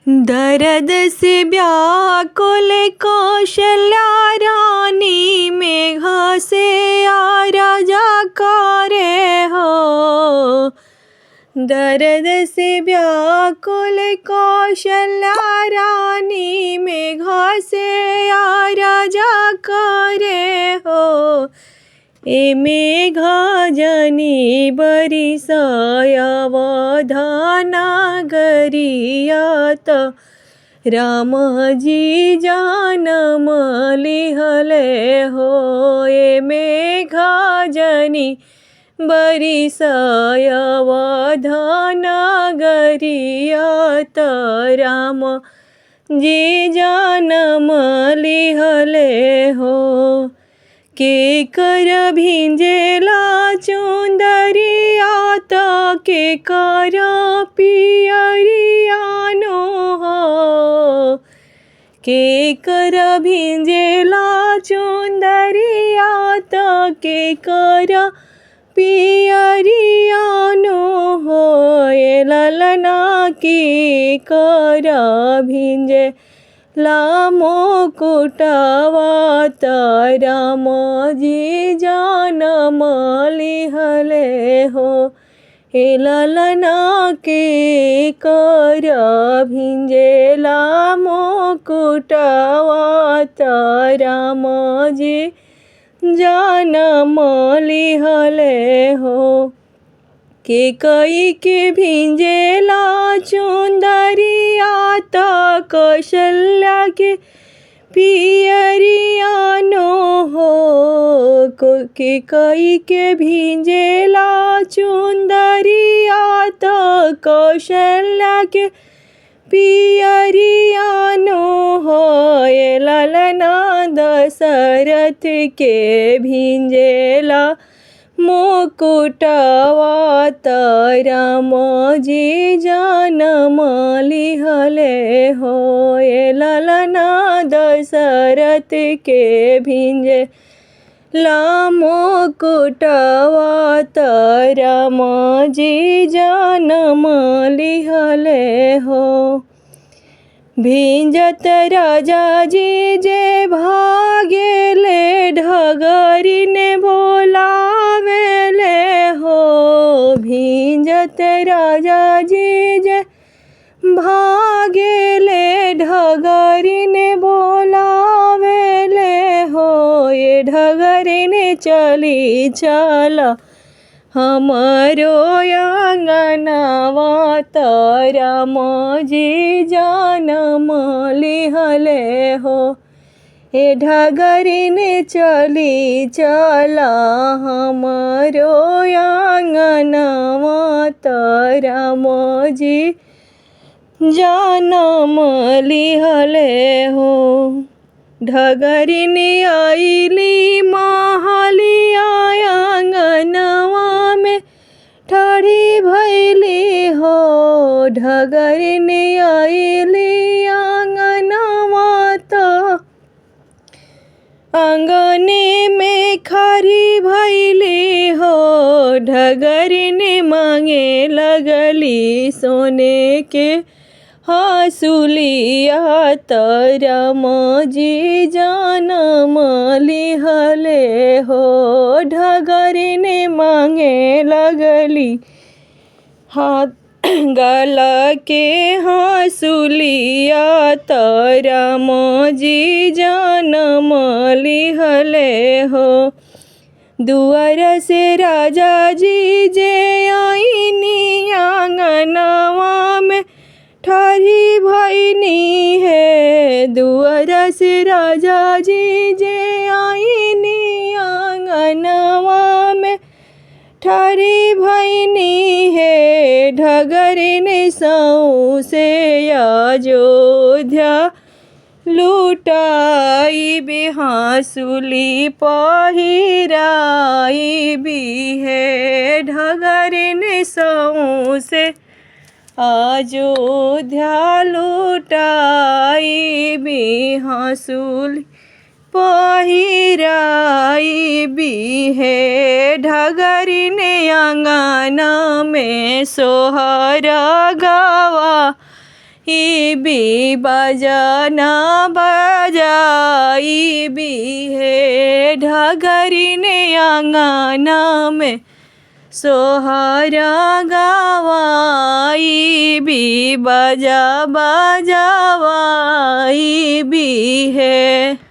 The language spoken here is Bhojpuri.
दर्द से व्याकुल कौशल्या रानी मेघ से आराजा करे हो। दर्द से व्याकुल कौशल्या रानी मेघ से आराजा करे हो। ए मेघा जनी बरिसय अवधाना गरियात रामजी जनम लिहले हो। ए मेघा जनी बरिसय अवधाना गरियात राम जी जनम लिहले हो। के कर भिंजेला चुंदरियात के कर पियरियानो हो। के कर भिंजेला चुंदरियात के कर पियरियानो हो। ए ललना की कर भिंजे लामो कुटावात रामजी जनम लिहले हो। हे ललना के कर भिंजे लामो कुटावात रामजी जनम लिहले हो। के कई के भिंजेला चुंदरियात कौशल्या के पियरियानो हो। के कई के भिंजेला चुंदरियात कौशल्या के पियरियानो हो। ए ललना दशरथ के भिंजेला मुकुटवात रामजी जनम लिहले हो। ए ललना दशरथ के भिंजे मुकुटवात रामजी जनम लिहले हो। भिंजत राजा जी जे भागेले ढगरी ने बोलावेले हो। भिंजत राजा जी जे भागेले ढगरी ने बोलावेले हो। ये ढगरी ने चली चला हमारो आंगनवात रामजी जनम लिहले हो। ए ढगरी ने चली चला हमारो आंगनवात रामजी जनम लिहले हो। ढगरी ने आईली महलिया आंगनवा में ठाड़ी भैली हो। ढगरी ने आईली आंगनवा तो आंगने में खड़ी भैली हो। ढगरी ने मांगे लगली सोने के हंसुलिया रामजी जनम लिहले हो। ढगरी ने मांगे लगली हाथ गला के हंसुलिया रामजी जनम लिहले हो। दुआर से राजा जी जे आईनी आंगनवा में ठाड़ी भैनी है। दुआर से राजा जी जे आईनी आंगनवा में ठाड़ी भैनी है। ढगरी ने सौ से अयोध्या लुटाई बेहासुली पहिराई भी है। ढगरी ने सौ से अयोध्या लुटाई बेहासुली पहिराई भी है। ढगरी ने आंगन में सोहर गवा भी बजना बजाई भी है ढगरी ने आंगना में सोहरा गवाई भी बजा बजावाई भी है।